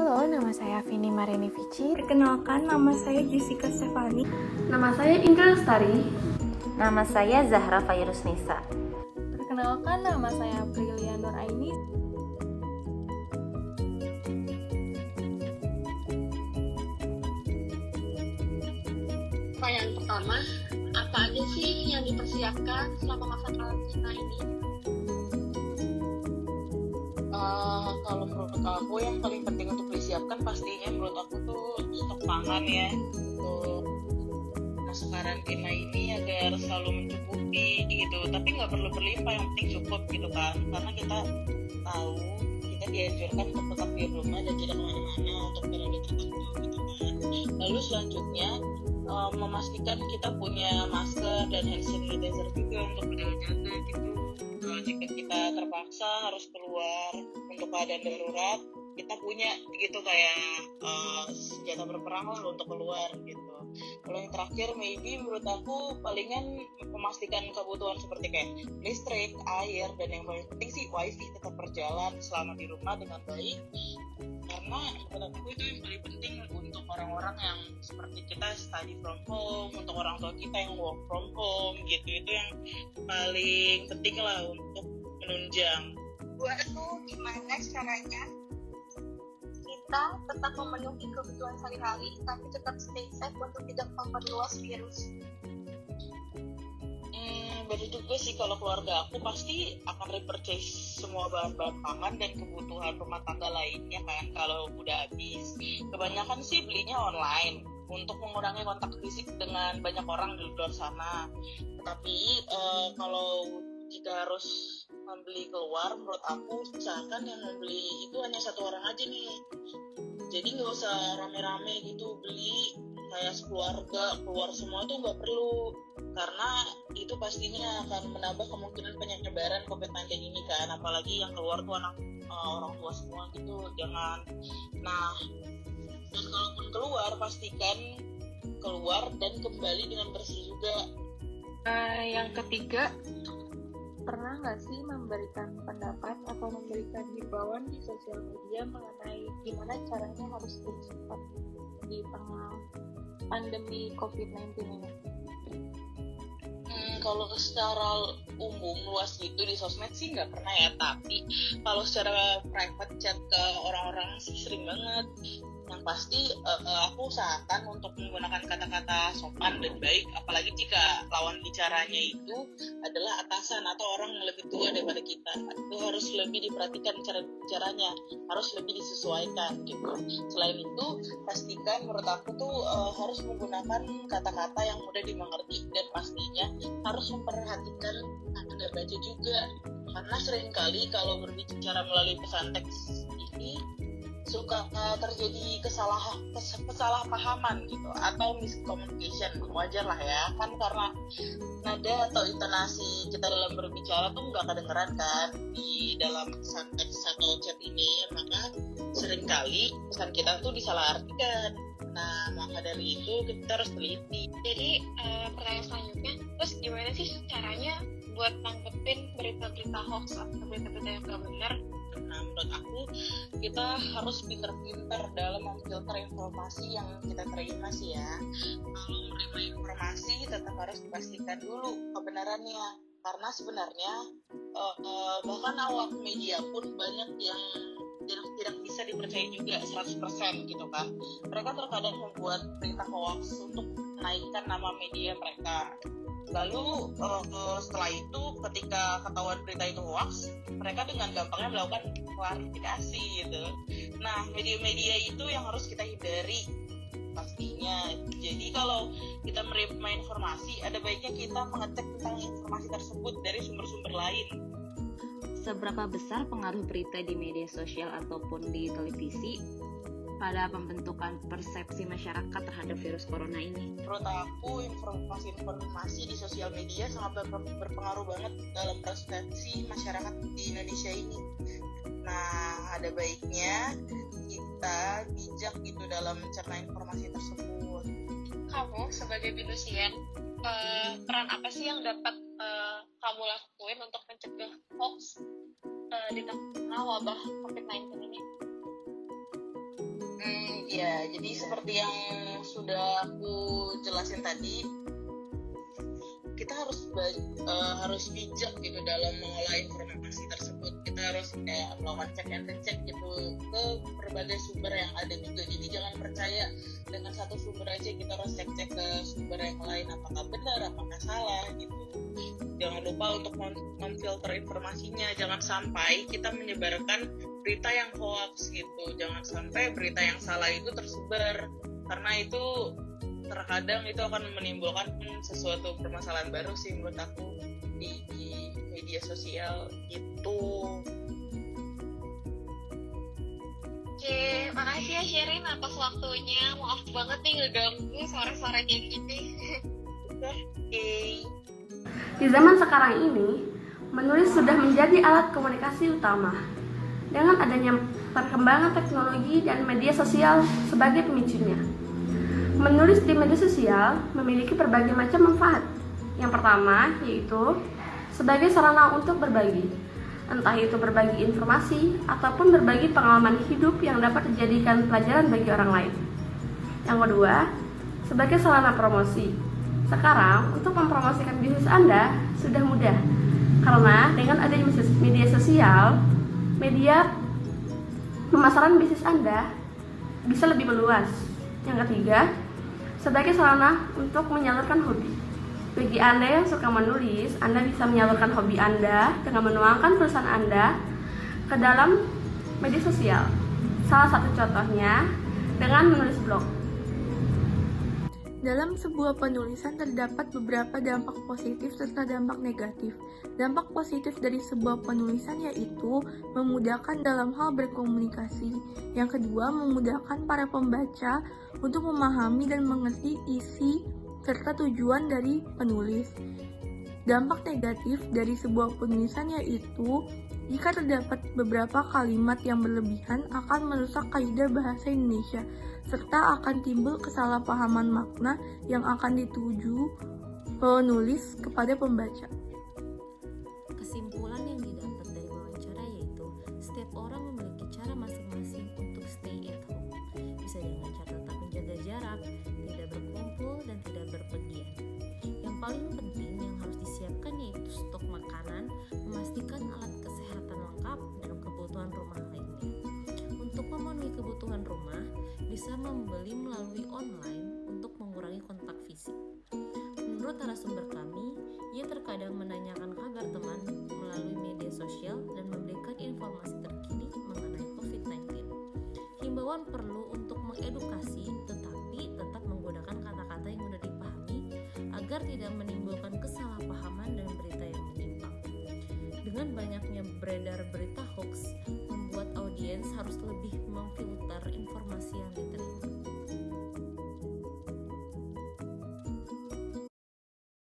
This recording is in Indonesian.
Halo, nama saya Vini Marini Vici. Perkenalkan, nama saya Jessica Stefani. Nama saya Indra Lestari. Nama saya Zahra Fairus Nisa. Perkenalkan, nama saya Aprilia Nur Aini. Pertanyaan pertama, apa aja sih yang dipersiapkan selama masa karantina ini? Kalau menurut aku yang paling penting untuk disiapkan pastinya menurut aku tuh stok pangan ya, untuk masa karantina ini agar selalu mencukupi gitu, tapi nggak perlu berlimpah, yang penting cukup gitu kan, karena kita tahu kita dianjurkan untuk tetap di rumah dan tidak kemana-mana untuk periode tertentu gitu kan. Lalu selanjutnya memastikan kita punya masker dan hand sanitizer juga untuk berjaga-jaga gitu. Jika kita terpaksa harus keluar untuk keadaan darurat, kita punya gitu kayak senjata berperang lah untuk keluar gitu. Kalau yang terakhir maybe menurut aku palingan memastikan kebutuhan seperti kayak listrik, air, dan yang paling penting sih wifi tetap berjalan selama di rumah dengan baik, karena menurut aku itu yang paling penting untuk orang-orang yang seperti kita study from home, untuk orang tua kita yang work from home gitu, itu yang paling penting lah untuk menunjang. Buat itu gimana caranya kita tetap memenuhi kebutuhan sehari-hari tapi tetap stay safe untuk tidak memperluas virus? Betul juga sih, kalau keluarga aku pasti akan repurchase semua bahan-bahan pangan dan kebutuhan rumah tangga lainnya kan kalau udah habis. Kebanyakan sih belinya online untuk mengurangi kontak fisik dengan banyak orang di luar sana. Tetapi kalau jika harus membeli keluar, menurut aku usahakan yang membeli itu hanya satu orang aja nih. Jadi nggak usah rame-rame gitu beli, kayak sekeluarga keluar semua tuh nggak perlu, karena itu pastinya akan menambah kemungkinan penyebaran COVID-19 ini kan, apalagi yang keluar tuh anak orang tua semua gitu, jangan. Nah, dan kalaupun keluar pastikan keluar dan kembali dengan bersih juga. Yang ketiga, pernah nggak sih memberikan pendapat atau memberikan himbauan di sosial media mengenai gimana caranya harus bersikap di tengah pandemi COVID-19 ini? Kalau secara umum luas gitu di sosmed sih nggak pernah ya, tapi kalau secara private chat ke orang-orang sih sering banget. Yang pasti aku usahakan untuk menggunakan kata-kata sopan dan baik, apalagi jika lawan bicaranya itu adalah atasan atau orang yang lebih tua daripada kita. Itu harus lebih diperhatikan cara bicaranya, harus lebih disesuaikan gitu. Selain itu, pastikan menurut aku tuh harus menggunakan kata-kata yang mudah dimengerti, dan pastinya harus memperhatikan nada baca juga, karena seringkali kalau berbicara melalui pesan teks ini suka terjadi kesalahpahaman gitu, atau miscommunication. Wajar lah ya kan, karena nada atau intonasi kita dalam berbicara tuh nggak kedengeran kan di dalam pesan teks atau chat ini, maka seringkali pesan kita tuh disalahartikan. Nah, maka dari itu kita harus teliti. Jadi pertanyaan selanjutnya, terus gimana sih caranya buat nanggepin berita-berita hoax atau berita-berita yang nggak benar? Nah, menurut aku kita harus pintar-pintar dalam memfilter informasi yang kita terima sih ya. Kalau menerima informasi tetap harus dipastikan dulu kebenarannya, karena sebenarnya bahkan awak media pun banyak yang tidak bisa dipercaya juga 100% gitu kan. Mereka terkadang membuat berita hoax untuk menaikkan nama media mereka. Lalu setelah itu ketika ketahuan berita itu hoax, mereka dengan gampangnya melakukan klarifikasi gitu. Nah, media-media itu yang harus kita hindari pastinya. Jadi kalau kita menerima informasi, ada baiknya kita mengecek tentang informasi tersebut dari sumber-sumber lain. Seberapa besar pengaruh berita di media sosial ataupun di televisi pada pembentukan persepsi masyarakat terhadap virus corona ini? Menurut aku informasi-informasi di sosial media sangat berpengaruh banget dalam persepsi masyarakat di Indonesia ini. Nah, ada baiknya kita bijak gitu dalam mencerna informasi tersebut. Kamu sebagai binusian, peran apa sih yang dapat kamu lakuin untuk mencegah hoax di tengah wabah COVID-19 ini? Ya, jadi seperti yang sudah aku jelasin tadi, kita harus bijak gitu dalam mengolah informasi tersebut. Kita harus melakukan check and recheck gitu ke berbagai sumber yang ada gitu. Jadi jangan percaya dengan satu sumber aja, kita harus cek ke sumber yang lain apakah benar, apakah salah gitu. Jangan lupa untuk memfilter informasinya. Jangan sampai kita menyebarkan berita yang hoax gitu. Jangan sampai berita yang salah itu tersebar, karena itu terkadang itu akan menimbulkan sesuatu permasalahan baru sih menurut aku di media sosial gitu. Oke, makasih ya Sherin atas waktunya. Maaf banget nih ngeganggu sore-sore kayak gini. Oke. Di zaman sekarang ini, menulis sudah menjadi alat komunikasi utama. Dengan adanya perkembangan teknologi dan media sosial sebagai pemicunya, menulis di media sosial memiliki berbagai macam manfaat. Yang pertama yaitu sebagai sarana untuk berbagi, entah itu berbagi informasi ataupun berbagi pengalaman hidup yang dapat dijadikan pelajaran bagi orang lain. Yang kedua, sebagai sarana promosi. Sekarang untuk mempromosikan bisnis Anda sudah mudah, karena dengan adanya media sosial, media pemasaran bisnis Anda bisa lebih meluas. Yang ketiga, sebagai sarana untuk menyalurkan hobi. Bagi Anda yang suka menulis, Anda bisa menyalurkan hobi Anda dengan menuangkan tulisan Anda ke dalam media sosial. Salah satu contohnya dengan menulis blog. Dalam sebuah penulisan terdapat beberapa dampak positif serta dampak negatif. Dampak positif dari sebuah penulisan yaitu memudahkan dalam hal berkomunikasi. Yang kedua, memudahkan para pembaca untuk memahami dan mengerti isi serta tujuan dari penulis. Dampak negatif dari sebuah penulisan yaitu jika terdapat beberapa kalimat yang berlebihan akan merusak kaidah bahasa Indonesia, serta akan timbul kesalahpahaman makna yang akan dituju penulis kepada pembaca. Kesimpulan yang didapat dari wawancara yaitu setiap orang memiliki cara masing-masing untuk stay at home. Bisa dengan cara tetap menjaga jarak, tidak berkumpul, dan tidak berpergian. Yang paling penting yang harus disiapkan yaitu stok makanan, memastikan alat kesehatan lengkap, dan kebutuhan rumah lainnya. Untuk memenuhi kebutuhan rumah, bisa membeli melalui online untuk mengurangi kontak fisik. Menurut narasumber kami, ia terkadang menanyakan kabar teman melalui media sosial dan memberikan informasi terkini mengenai COVID-19. Himbauan perlu untuk mengedukasi, tetapi tetap menggunakan kata-kata yang mudah dipahami agar tidak menimbulkan kesalahpahaman dan berita yang menyimpang. Dengan banyaknya beredar berita hoax, membuat audiens harus lebih memfilter